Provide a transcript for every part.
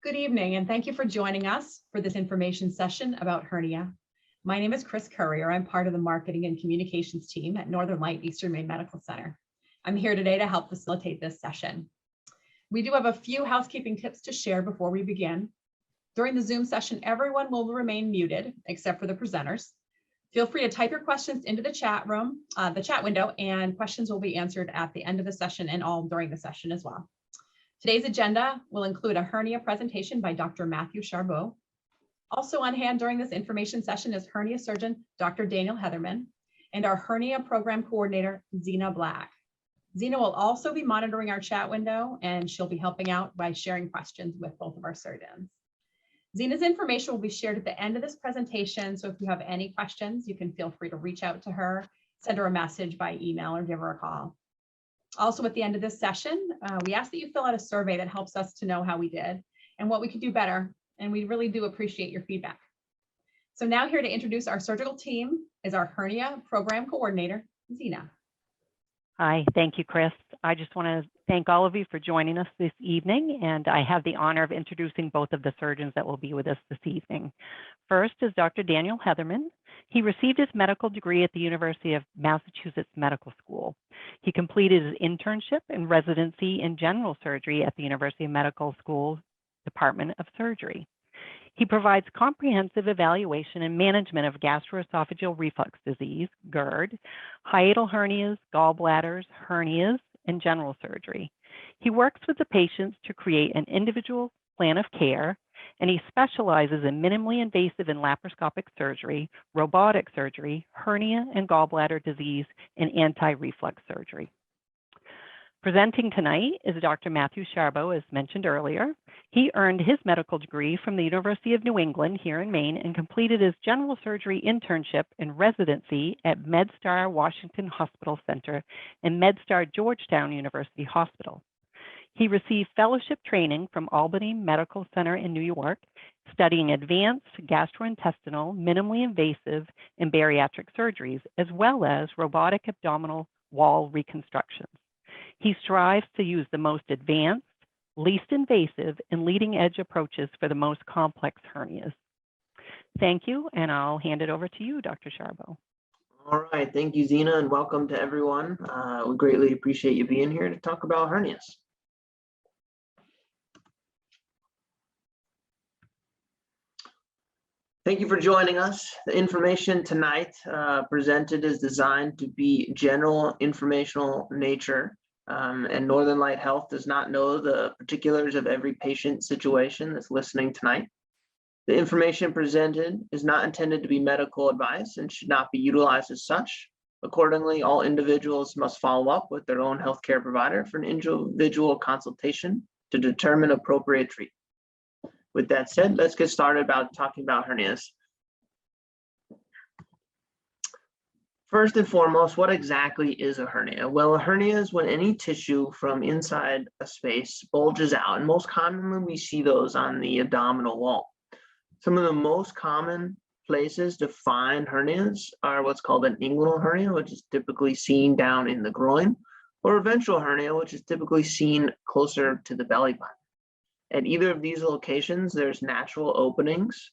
Good evening, and thank you for joining us for this information session about hernia. My name is Chris Courier. I'm part of the marketing and communications team at Northern Light Eastern Maine Medical Center. I'm here today to help facilitate this session. We do have a few housekeeping tips to share before we begin. During the Zoom session, everyone will remain muted except for the presenters. Feel free to type your questions into the chat room, the chat window, and questions will be answered at the end of the session and all during the session as well. Today's agenda will include a hernia presentation by Dr. Matthew Sharbaugh. Also on hand during this information session is hernia surgeon Dr. Daniel Hetherman and our hernia program coordinator, Zena Black. Zena will also be monitoring our chat window and she'll be helping out by sharing questions with both of our surgeons. Zena's information will be shared at the end of this presentation, so if you have any questions, you can feel free to reach out to her, send her a message by email or give her a call. Also, at the end of this session, we ask that you fill out a survey that helps us to know how we did and what we could do better, and we really do appreciate your feedback. So now here to introduce our surgical team is our hernia program coordinator, Zena. Hi, thank you, Chris. I just want to thank all of you for joining us this evening, and I have the honor of introducing both of the surgeons that will be with us this evening. First is Dr. Daniel Hetherman. He received his medical degree at the University of Massachusetts Medical School. He completed his internship and residency in general surgery at the University of Medical School Department of Surgery. He provides comprehensive evaluation and management of gastroesophageal reflux disease, GERD, hiatal hernias, gallbladders, hernias, and general surgery. He works with the patients to create an individual plan of care, and he specializes in minimally invasive and laparoscopic surgery, robotic surgery, hernia and gallbladder disease, and anti-reflux surgery. Presenting tonight is Dr. Matthew Sharbaugh, as mentioned earlier. He earned his medical degree from the University of New England here in Maine and completed his general surgery internship and residency at MedStar Washington Hospital Center and MedStar Georgetown University Hospital. He received fellowship training from Albany Medical Center in New York, studying advanced gastrointestinal, minimally invasive, and bariatric surgeries, as well as robotic abdominal wall reconstructions. He strives to use the most advanced, least invasive, and leading edge approaches for the most complex hernias. Thank you, and I'll hand it over to you, Dr. Sharbaugh. All right, thank you, Zena, and welcome to everyone. We greatly appreciate you being here to talk about hernias. Thank you for joining us. The information tonight presented is designed to be general informational nature. And Northern Light Health does not know the particulars of every patient situation that's listening tonight. The information presented is not intended to be medical advice and should not be utilized as such. Accordingly, all individuals must follow up with their own healthcare provider for an individual consultation to determine appropriate treatment. With that said, let's get started about talking about hernias. First and foremost, what exactly is a hernia? Well, a hernia is when any tissue from inside a space bulges out, and most commonly we see those on the abdominal wall. Some of the most common places to find hernias are what's called an inguinal hernia, which is typically seen down in the groin, or a ventral hernia, which is typically seen closer to the belly button. At either of these locations, there's natural openings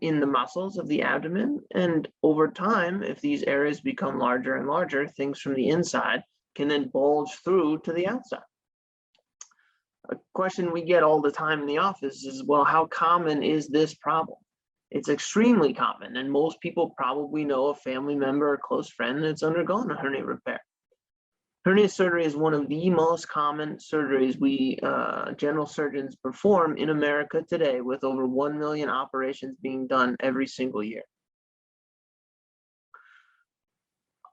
in the muscles of the abdomen, and over time, if these areas become larger and larger, things from the inside can then bulge through to the outside. A question we get all the time in the office is, well, how common is this problem? It's extremely common, and most people probably know a family member or close friend that's undergone a hernia repair. Hernia surgery is one of the most common surgeries we general surgeons perform in America today, with over 1 million operations being done every single year.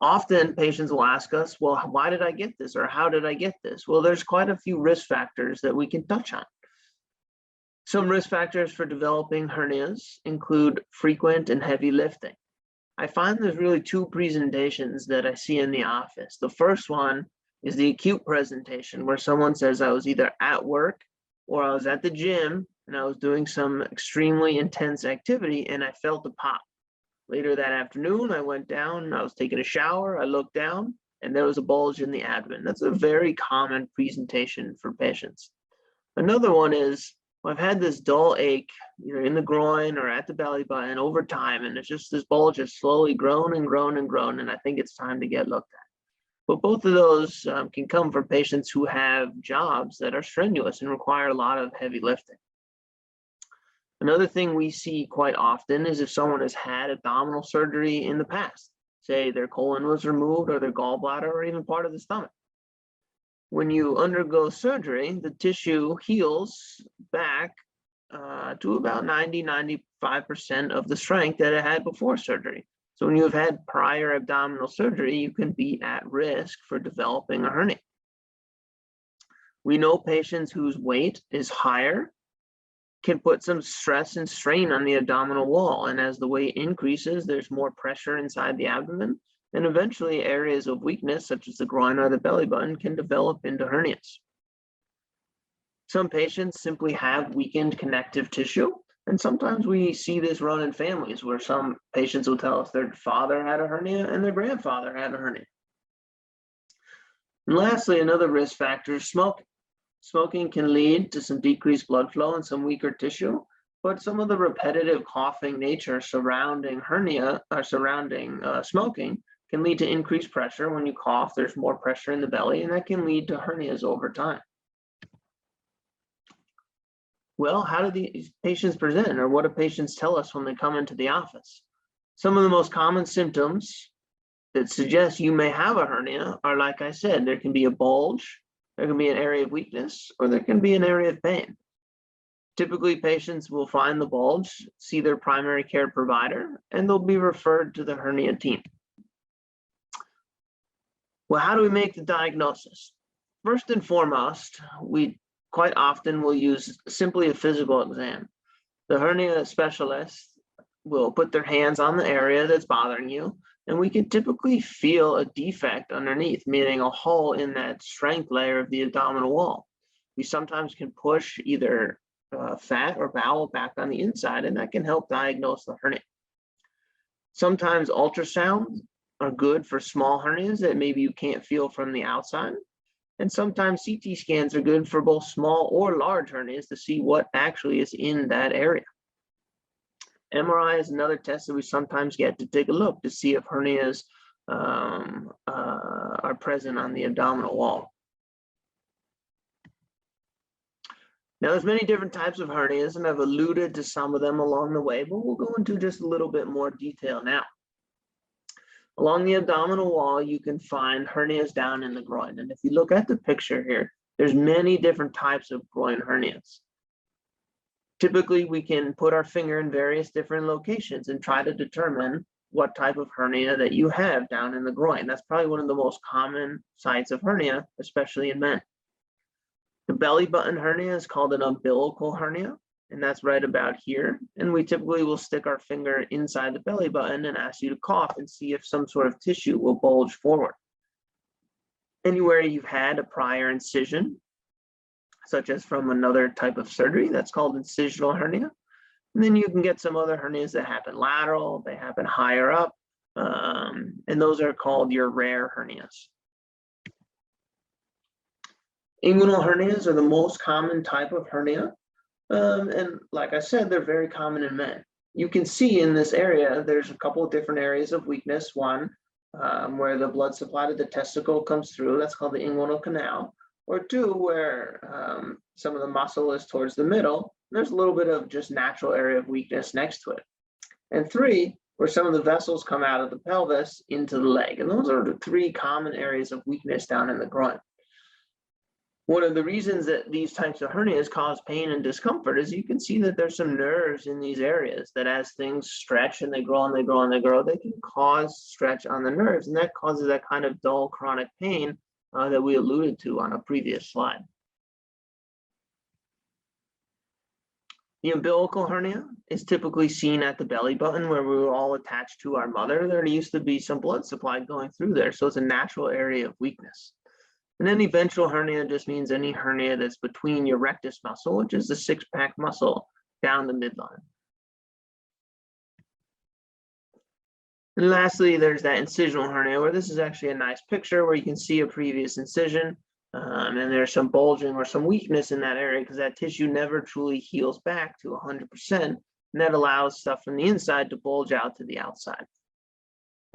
Often patients will ask us, well, why did I get this, or how did I get this? Well, there's quite a few risk factors that we can touch on. Some risk factors for developing hernias include frequent and heavy lifting. I find there's really two presentations that I see in the office. The first one is the acute presentation, where someone says, I was either at work or I was at the gym and I was doing some extremely intense activity and I felt a pop. Later that afternoon, I went down, I was taking a shower, I looked down, and there was a bulge in the abdomen. That's a very common presentation for patients. Another one is Well, I've had this dull ache either in the groin or at the belly button over time, and it's just this bulge has slowly grown and grown and grown, and I think it's time to get looked at. But both of those can come from patients who have jobs that are strenuous and require a lot of heavy lifting. Another thing we see quite often is if someone has had abdominal surgery in the past, say their colon was removed or their gallbladder or even part of the stomach. When you undergo surgery, the tissue heals back to about 90–95% of the strength that it had before surgery. So when you've had prior abdominal surgery, you can be at risk for developing a hernia. We know patients whose weight is higher can put some stress and strain on the abdominal wall. And as the weight increases, there's more pressure inside the abdomen. And eventually areas of weakness, such as the groin or the belly button, can develop into hernias. Some patients simply have weakened connective tissue. And sometimes we see this run in families where some patients will tell us their father had a hernia and their grandfather had a hernia. And lastly, another risk factor is smoking. Smoking can lead to some decreased blood flow and some weaker tissue, but some of the repetitive coughing nature surrounding hernia or surrounding smoking can lead to increased pressure. When you cough, there's more pressure in the belly, and that can lead to hernias over time. Well, how do these patients present, or what do patients tell us when they come into the office? Some of the most common symptoms that suggest you may have a hernia are, like I said, there can be a bulge, there can be an area of weakness, or there can be an area of pain. Typically, patients will find the bulge, see their primary care provider, and they'll be referred to the hernia team. Well, how do we make the diagnosis? First and foremost, we quite often will use simply a physical exam. The hernia specialist will put their hands on the area that's bothering you, and we can typically feel a defect underneath, meaning a hole in that strength layer of the abdominal wall. We sometimes can push either fat or bowel back on the inside, and that can help diagnose the hernia. Sometimes ultrasounds are good for small hernias that maybe you can't feel from the outside. And sometimes CT scans are good for both small or large hernias to see what actually is in that area. MRI is another test that we sometimes get to take a look to see if hernias are present on the abdominal wall. Now, there's many different types of hernias, and I've alluded to some of them along the way, but we'll go into just a little bit more detail now. Along the abdominal wall, you can find hernias down in the groin. And if you look at the picture here, there's many different types of groin hernias. Typically, we can put our finger in various different locations and try to determine what type of hernia that you have down in the groin. That's probably one of the most common sites of hernia, especially in men. The belly button hernia is called an umbilical hernia, and that's right about here. And we typically will stick our finger inside the belly button and ask you to cough and see if some sort of tissue will bulge forward. Anywhere you've had a prior incision, such as from another type of surgery, that's called incisional hernia. And then you can get some other hernias that happen lateral, they happen higher up, and those are called your rare hernias. Inguinal hernias are the most common type of hernia. And like I said, they're very common in men. You can see in this area, there's a couple of different areas of weakness. One, where the blood supply to the testicle comes through, that's called the inguinal canal. Or two, where some of the muscle is towards the middle, there's a little bit of just natural area of weakness next to it. And three, where some of the vessels come out of the pelvis into the leg. And those are the three common areas of weakness down in the groin. One of the reasons that these types of hernias cause pain and discomfort is you can see that there's some nerves in these areas that as things stretch and they grow and they grow and they grow, they can cause stretch on the nerves. And that causes that kind of dull chronic pain that we alluded to on a previous slide. The umbilical hernia is typically seen at the belly button where we were all attached to our mother. There used to be some blood supply going through there. So it's a natural area of weakness. And then ventral hernia just means any hernia that's between your rectus muscle, which is the six-pack muscle down the midline. And lastly, there's that incisional hernia, where this is actually a nice picture where you can see a previous incision. and there's some bulging or some weakness in that area because that tissue never truly heals back to 100%, and that allows stuff from the inside to bulge out to the outside.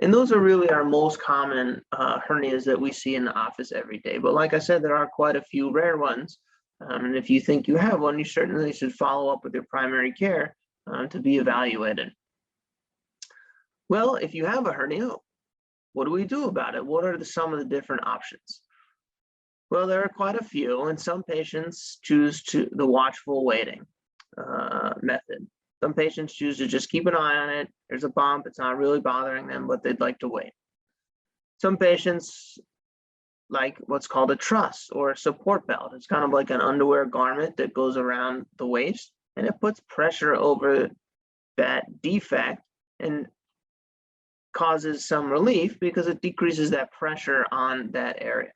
And those are really our most common hernias that we see in the office every day. But like I said, there are quite a few rare ones. And if you think you have one, you certainly should follow up with your primary care to be evaluated. Well, if you have a hernia, what do we do about it? What are some of the different options? Well, there are quite a few, and some patients choose the watchful waiting method. Some patients choose to just keep an eye on it. There's a bump, it's not really bothering them, but they'd like to wait. Some patients like what's called a truss or a support belt. It's kind of like an underwear garment that goes around the waist, and it puts pressure over that defect and causes some relief because it decreases that pressure on that area.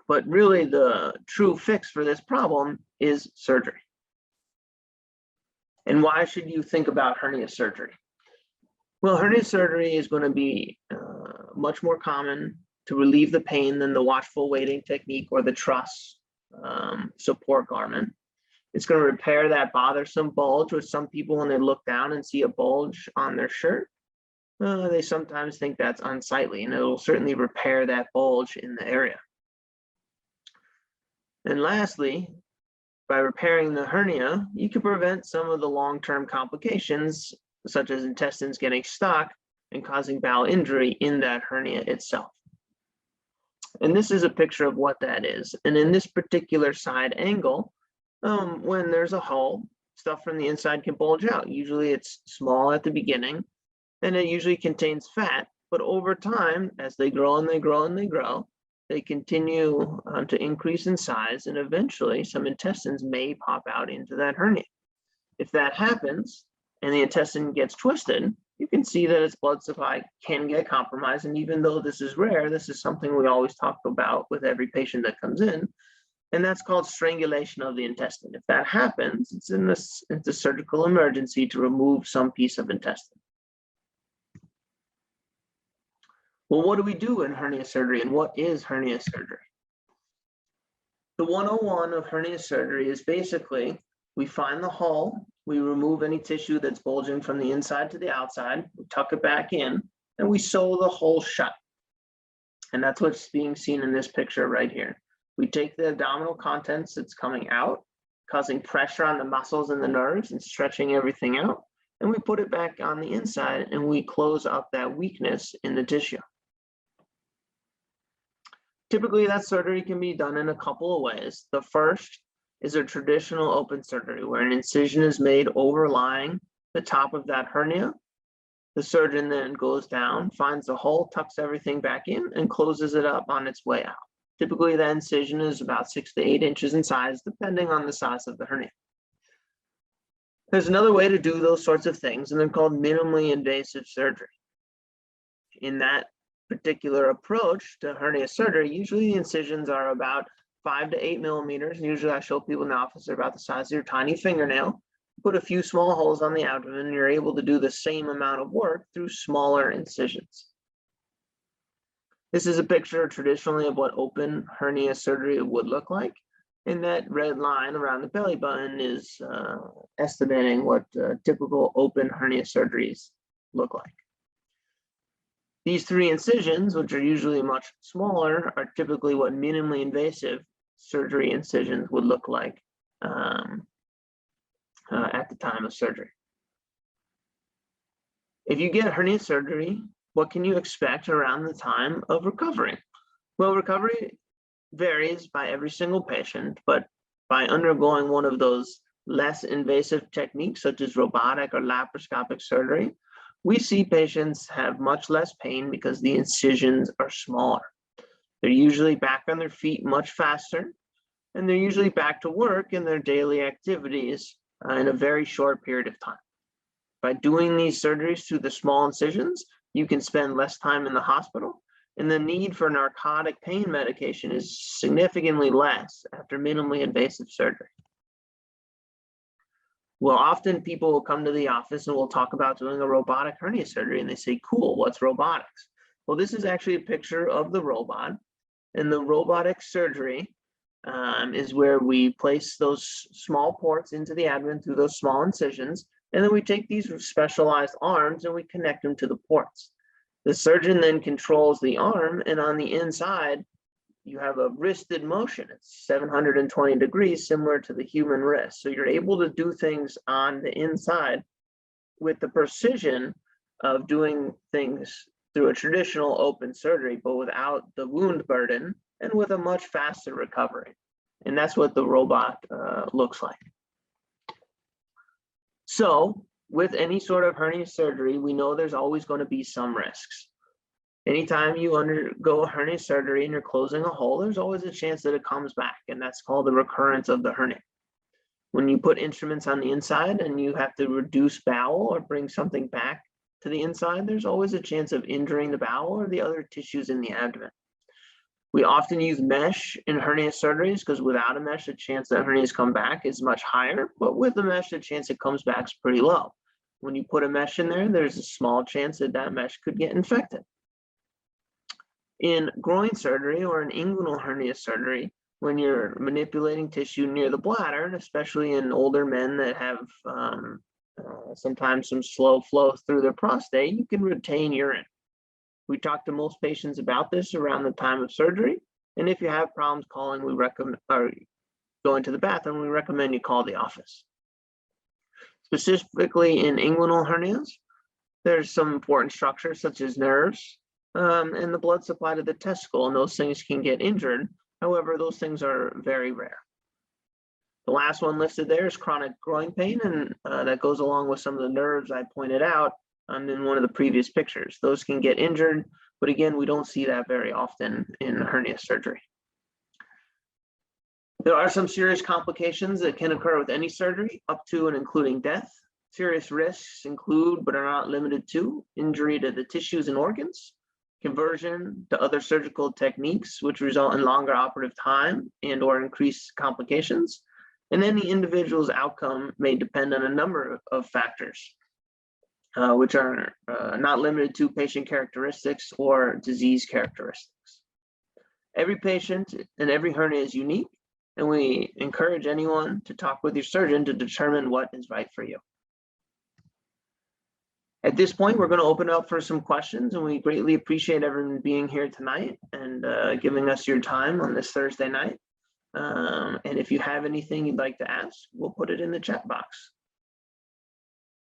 But really the true fix for this problem is surgery. And why should you think about hernia surgery? Well, hernia surgery is going to be much more common to relieve the pain than the watchful waiting technique or the truss support garment. It's going to repair that bothersome bulge, which some people, when they look down and see a bulge on their shirt, they sometimes think that's unsightly, and it will certainly repair that bulge in the area. And lastly, by repairing the hernia, you can prevent some of the long-term complications, such as intestines getting stuck and causing bowel injury in that hernia itself. And this is a picture of what that is. And in this particular side angle, when there's a hole, stuff from the inside can bulge out. Usually it's small at the beginning, and it usually contains fat. But over time, as they grow and they grow and they grow, they continue to increase in size, and eventually some intestines may pop out into that hernia. If that happens and the intestine gets twisted, you can see that its blood supply can get compromised. And even though this is rare, this is something we always talk about with every patient that comes in, and that's called strangulation of the intestine. If that happens, it's a surgical emergency to remove some piece of intestine. Well, what do we do in hernia surgery, and what is hernia surgery? The 101 of hernia surgery is basically we find the hole, we remove any tissue that's bulging from the inside to the outside, we tuck it back in, and we sew the hole shut. And that's what's being seen in this picture right here. We take the abdominal contents that's coming out, causing pressure on the muscles and the nerves and stretching everything out, and we put it back on the inside and we close up that weakness in the tissue. Typically, that surgery can be done in a couple of ways. The first is a traditional open surgery where an incision is made overlying the top of that hernia. The surgeon then goes down, finds the hole, tucks everything back in, and closes it up on its way out. Typically, that incision is about 6 to 8 inches in size, depending on the size of the hernia. There's another way to do those sorts of things, and they're called minimally invasive surgery. In that particular approach to hernia surgery, usually the incisions are about 5 to 8 millimeters. Usually I show people in the office they're about the size of your tiny fingernail. Put a few small holes on the abdomen, and you're able to do the same amount of work through smaller incisions. This is a picture traditionally of what open hernia surgery would look like. And that red line around the belly button is estimating what typical open hernia surgeries look like. These 3 incisions, which are usually much smaller, are typically what minimally invasive surgery incisions would look like at the time of surgery. If you get hernia surgery, what can you expect around the time of recovery? Well, recovery varies by every single patient, but by undergoing one of those less invasive techniques, such as robotic or laparoscopic surgery, we see patients have much less pain because the incisions are smaller. They're usually back on their feet much faster, and they're usually back to work in their daily activities in a very short period of time. By doing these surgeries through the small incisions, you can spend less time in the hospital, and the need for narcotic pain medication is significantly less after minimally invasive surgery. Well, often people will come to the office and we'll talk about doing a robotic hernia surgery, and they say, cool, what's robotics? Well, this is actually a picture of the robot. And the robotic surgery is where we place those small ports into the abdomen through those small incisions. And then we take these specialized arms and we connect them to the ports. The surgeon then controls the arm, and on the inside, you have a wristed motion. It's 720 degrees, similar to the human wrist. So you're able to do things on the inside with the precision of doing things through a traditional open surgery, but without the wound burden and with a much faster recovery. And that's what the robot looks like. So with any sort of hernia surgery, we know there's always going to be some risks. Anytime you undergo a hernia surgery and you're closing a hole, there's always a chance that it comes back, and that's called the recurrence of the hernia. When you put instruments on the inside and you have to reduce bowel or bring something back to the inside, there's always a chance of injuring the bowel or the other tissues in the abdomen. We often use mesh in hernia surgeries because without a mesh, the chance that hernias come back is much higher, but with the mesh, the chance it comes back is pretty low. When you put a mesh in there, there's a small chance that that mesh could get infected. In groin surgery or in inguinal hernia surgery, when you're manipulating tissue near the bladder, and especially in older men that have sometimes some slow flow through their prostate, you can retain urine. We talk to most patients about this around the time of surgery, and if you have problems calling, we recommend, or going to the bathroom, we recommend you call the office. Specifically in inguinal hernias, there's some important structures such as nerves, and the blood supply to the testicle, and those things can get injured. However, those things are very rare. The last one listed there is chronic groin pain, and that goes along with some of the nerves I pointed out in one of the previous pictures. Those can get injured, but again, we don't see that very often in hernia surgery. There are some serious complications that can occur with any surgery, up to and including death. Serious risks include, but are not limited to, injury to the tissues and organs, conversion to other surgical techniques, which result in longer operative time and or increased complications. And then the individual's outcome may depend on a number of factors, which are not limited to patient characteristics or disease characteristics. Every patient and every hernia is unique, and we encourage anyone to talk with your surgeon to determine what is right for you. At this point, we're going to open up for some questions, and we greatly appreciate everyone being here tonight and giving us your time on this Thursday night. And if you have anything you'd like to ask, we'll put it in the chat box.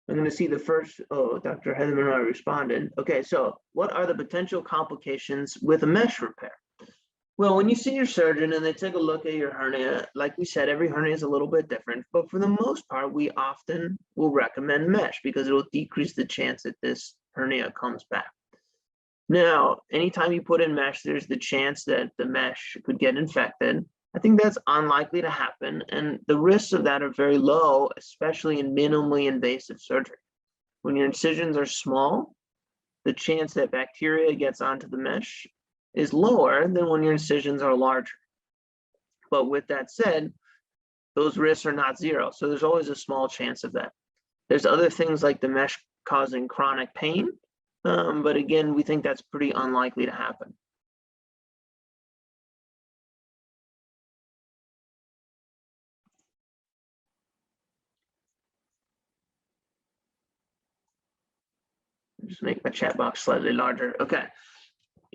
I'm going to see the first, Dr. Hetherman already responded. Okay, so what are the potential complications with a mesh repair? Well, when you see your surgeon and they take a look at your hernia, like we said, every hernia is a little bit different, but for the most part, we often will recommend mesh because it will decrease the chance that this hernia comes back. Now, anytime you put in mesh, there's the chance that the mesh could get infected. I think that's unlikely to happen, and the risks of that are very low, especially in minimally invasive surgery. When your incisions are small, the chance that bacteria gets onto the mesh is lower than when your incisions are larger. But with that said, those risks are not zero. So there's always a small chance of that. There's other things like the mesh causing chronic pain. But again, we think that's pretty unlikely to happen. Just make my chat box slightly larger. Okay.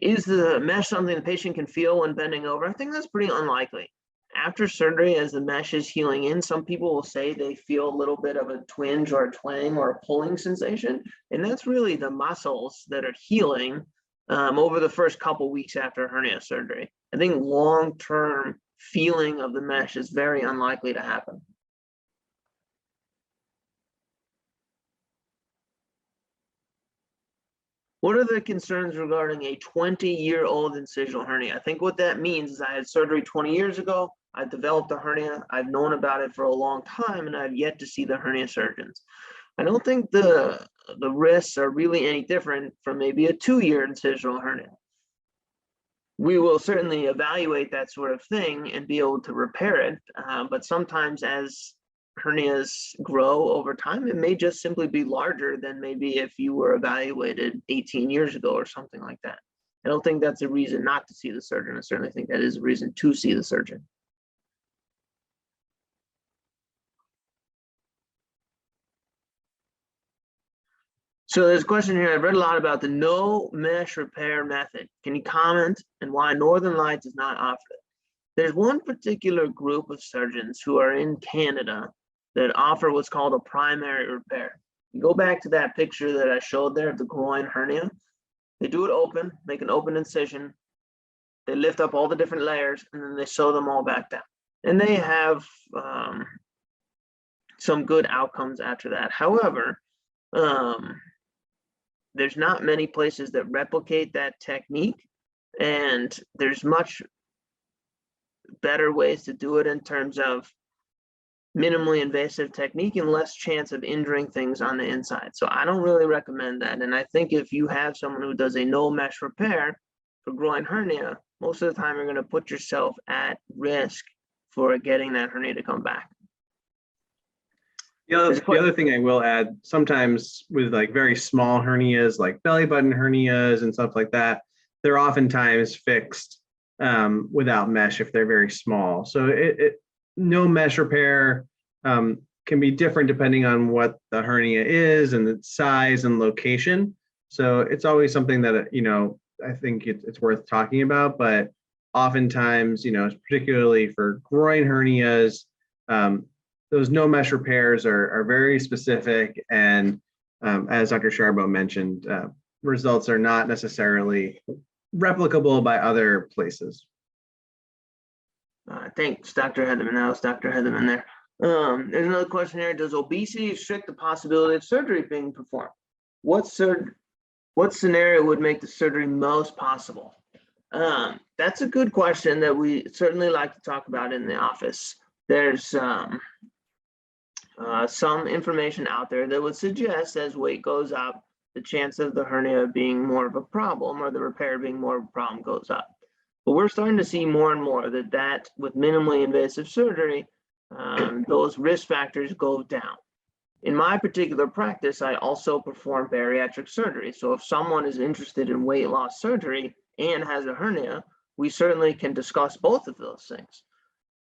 Is the mesh something the patient can feel when bending over? I think that's pretty unlikely. After surgery, as the mesh is healing in, some people will say they feel a little bit of a twinge or a twang or a pulling sensation. And that's really the muscles that are healing over the first couple weeks after hernia surgery. I think long-term feeling of the mesh is very unlikely to happen. What are the concerns regarding a 20-year-old incisional hernia? I think what that means is I had surgery 20 years ago. I developed a hernia. I've known about it for a long time, and I've yet to see the hernia surgeons. I don't think the risks are really any different from maybe a 2-year incisional hernia. We will certainly evaluate that sort of thing and be able to repair it, but sometimes as hernias grow over time, it may just simply be larger than maybe if you were evaluated 18 years ago or something like that. I don't think that's a reason not to see the surgeon. I certainly think that is a reason to see the surgeon. So there's a question here. I've read a lot about the no mesh repair method. Can you comment and why Northern Lights does not offer it? There's one particular group of surgeons who are in Canada that offer what's called a primary repair. You go back to that picture that I showed there of the groin hernia. They do it open, make an open incision. They lift up all the different layers and then they sew them all back down. And they have some good outcomes after that. However, there's not many places that replicate that technique, and there's much better ways to do it in terms of minimally invasive technique and less chance of injuring things on the inside. So I don't really recommend that. And I think if you have someone who does a no mesh repair for groin hernia, most of the time you're going to put yourself at risk for getting that hernia to come back. The other thing I will add, sometimes with like very small hernias, like belly button hernias and stuff like that, they're oftentimes fixed without mesh if they're very small. So no mesh repair can be different depending on what the hernia is and its size and location. So it's always something that, you know, I think it's worth talking about, but oftentimes, you know, particularly for groin hernias, those no mesh repairs are very specific, and as Dr. Sharbaugh mentioned, results are not necessarily replicable by other places. Thanks, Dr. Hetherman. That was Dr. Hetherman there. There's another question here. Does obesity restrict the possibility of surgery being performed? What scenario would make the surgery most possible? That's a good question that we certainly like to talk about in the office. There's some information out there that would suggest as weight goes up, the chance of the hernia being more of a problem or the repair being more of a problem goes up. But we're starting to see more and more that with minimally invasive surgery, those risk factors go down. In my particular practice, I also perform bariatric surgery. So if someone is interested in weight loss surgery and has a hernia, we certainly can discuss both of those things.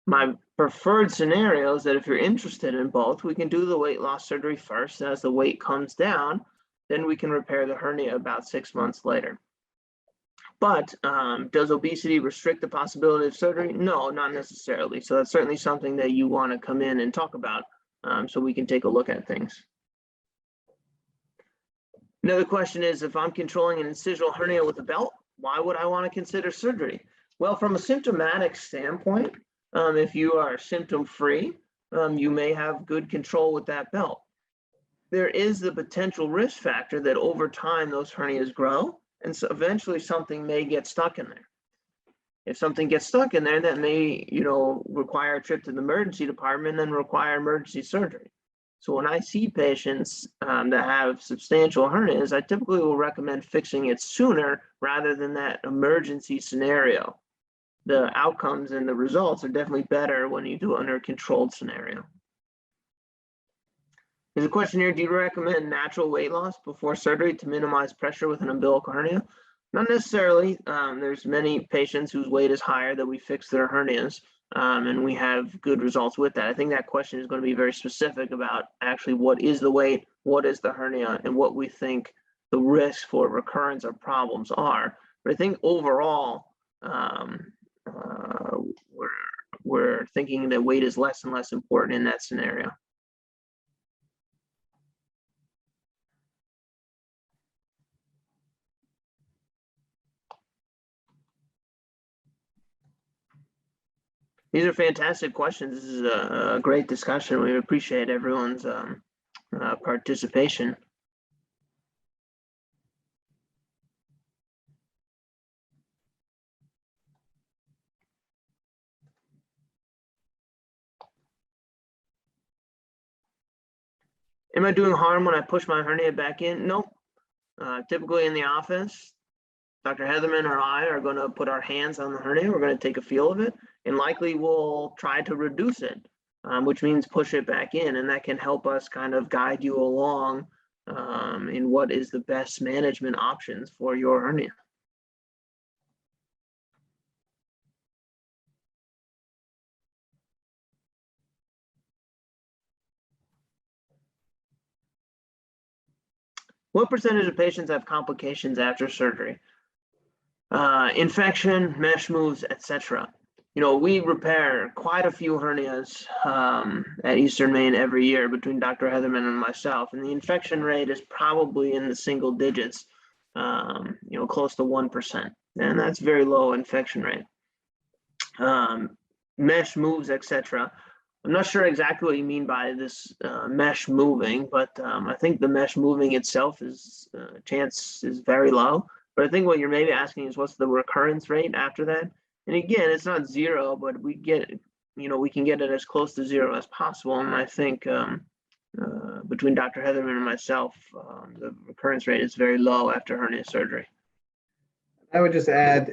My preferred scenario is that if you're interested in both, we can do the weight loss surgery first. As the weight comes down, then we can repair the hernia about 6 months later. But does obesity restrict the possibility of surgery? No, not necessarily. So that's certainly something that you want to come in and talk about so we can take a look at things. Another question is, if I'm controlling an incisional hernia with a belt, why would I want to consider surgery? Well, from a symptomatic standpoint, if you are symptom-free, you may have good control with that belt. There is the potential risk factor that over time those hernias grow, and so eventually something may get stuck in there. If something gets stuck in there, that may, require a trip to the emergency department and then require emergency surgery. So when I see patients that have substantial hernias, I typically will recommend fixing it sooner rather than that emergency scenario. The outcomes and the results are definitely better when you do it under a controlled scenario. There's a question here, do you recommend natural weight loss before surgery to minimize pressure with an umbilical hernia? Not necessarily. There's many patients whose weight is higher that we fix their hernias, and we have good results with that. I think that question is going to be very specific about actually what is the weight, what is the hernia, and what we think the risk for recurrence or problems are. But I think overall, we're thinking that weight is less and less important in that scenario. These are fantastic questions. This is a great discussion. We appreciate everyone's participation. Am I doing harm when I push my hernia back in? Nope. Typically in the office, Dr. Hetherman or I are going to put our hands on the hernia. We're going to take a feel of it, and likely we'll try to reduce it, which means push it back in. And that can help us kind of guide you along in what is the best management options for your hernia. What percentage of patients have complications after surgery? Infection, mesh moves, etc. We repair quite a few hernias at Eastern Maine every year between Dr. Hetherman and myself, and the infection rate is probably in the single digits, close to 1%, and that's very low infection rate. Mesh moves, etc. I'm not sure exactly what you mean by this mesh moving, but I think the mesh moving itself chance is very low. But I think what you're maybe asking is what's the recurrence rate after that? And again, it's not zero, but we can get it as close to zero as possible. And I think between Dr. Hetherman and myself, the recurrence rate is very low after hernia surgery. I would just add,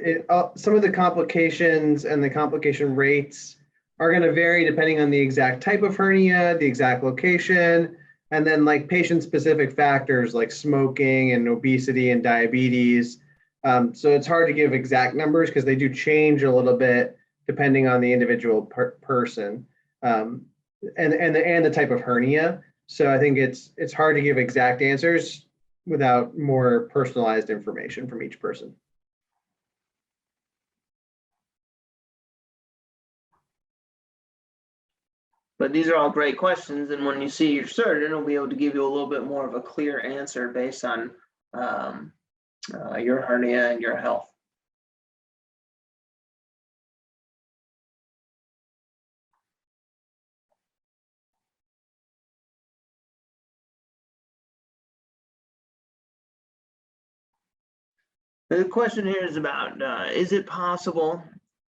some of the complications and the complication rates are going to vary depending on the exact type of hernia, the exact location, and then like patient-specific factors like smoking and obesity and diabetes. So it's hard to give exact numbers because they do change a little bit depending on the individual person and the type of hernia. So I think it's hard to give exact answers without more personalized information from each person. But these are all great questions, and when you see your surgeon, he'll be able to give you a little bit more of a clear answer based on your hernia and your health. The question here is about, is it possible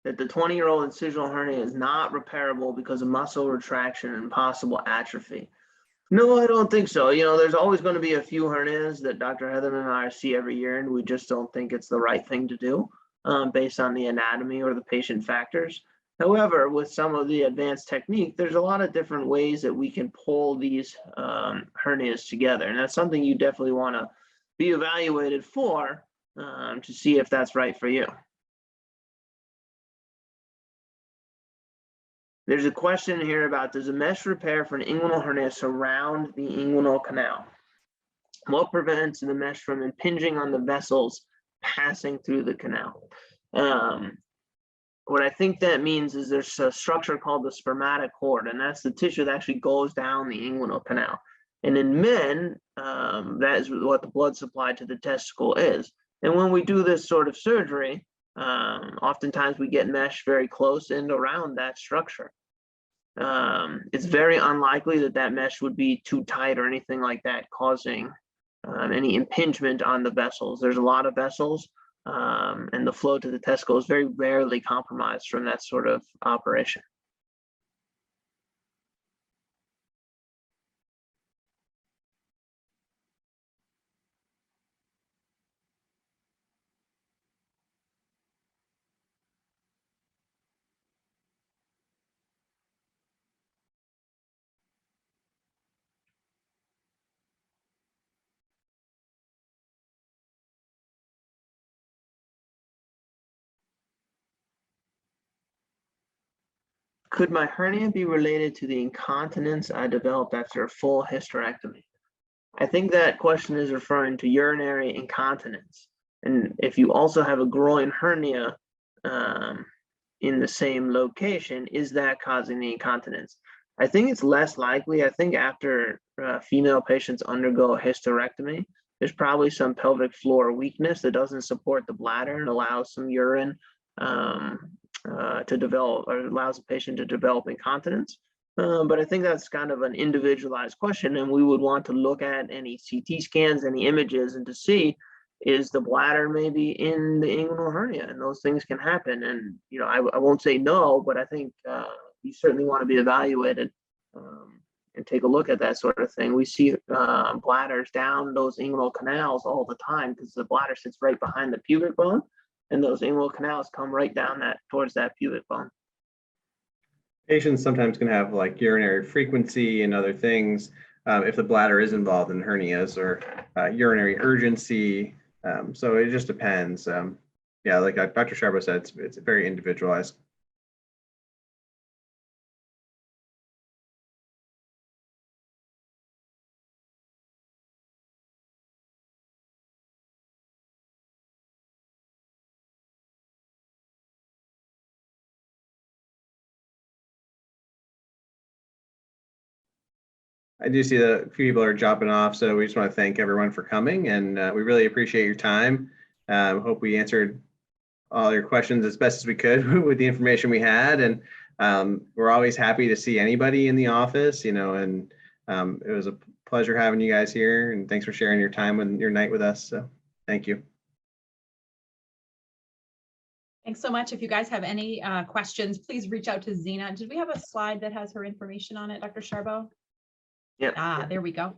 that the 20-year-old incisional hernia is not repairable because of muscle retraction and possible atrophy? No, I don't think so. There's always going to be a few hernias that Dr. Hetherman and I see every year, and we just don't think it's the right thing to do based on the anatomy or the patient factors. However, with some of the advanced technique, there's a lot of different ways that we can pull these hernias together. And that's something you definitely want to be evaluated for to see if that's right for you. There's a question here about, does a mesh repair for an inguinal hernia surround the inguinal canal? What prevents the mesh from impinging on the vessels passing through the canal? What I think that means is there's a structure called the spermatic cord, and that's the tissue that actually goes down the inguinal canal. And in men, that is what the blood supply to the testicle is. And when we do this sort of surgery, oftentimes we get mesh very close and around that structure. It's very unlikely that that mesh would be too tight or anything like that, causing any impingement on the vessels. There's a lot of vessels, and the flow to the testicle is very rarely compromised from that sort of operation. Could my hernia be related to the incontinence I developed after a full hysterectomy? I think that question is referring to urinary incontinence. And if you also have a groin hernia in the same location, is that causing the incontinence? I think it's less likely. I think after female patients undergo a hysterectomy, there's probably some pelvic floor weakness that doesn't support the bladder and allows some urine to develop, or allows the patient to develop incontinence. But I think that's kind of an individualized question, and we would want to look at any CT scans, any images, and to see, is the bladder maybe in the inguinal hernia? And those things can happen. And I won't say no, but I think you certainly want to be evaluated and take a look at that sort of thing. We see bladders down those inguinal canals all the time because the bladder sits right behind the pubic bone, and those inguinal canals come right down towards that pubic bone. Patients sometimes can have like urinary frequency and other things if the bladder is involved in hernias, or urinary urgency. So it just depends. Yeah, like Dr. Sharbaugh said, it's very individualized. I do see that a few people are dropping off, so we just want to thank everyone for coming, and we really appreciate your time. Hope we answered all your questions as best as we could with the information we had, and we're always happy to see anybody in the office, and it was a pleasure having you guys here, and thanks for sharing your time and your night with us. So thank you. Thanks so much. If you guys have any questions, please reach out to Zena. Did we have a slide that has her information on it, Dr. Sharbaugh? Yeah. There we go.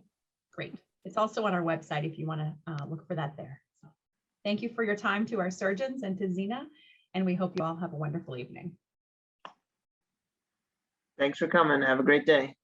Great. It's also on our website if you want to look for that there. So thank you for your time to our surgeons and to Zena, and we hope you all have a wonderful evening. Thanks for coming. Have a great day.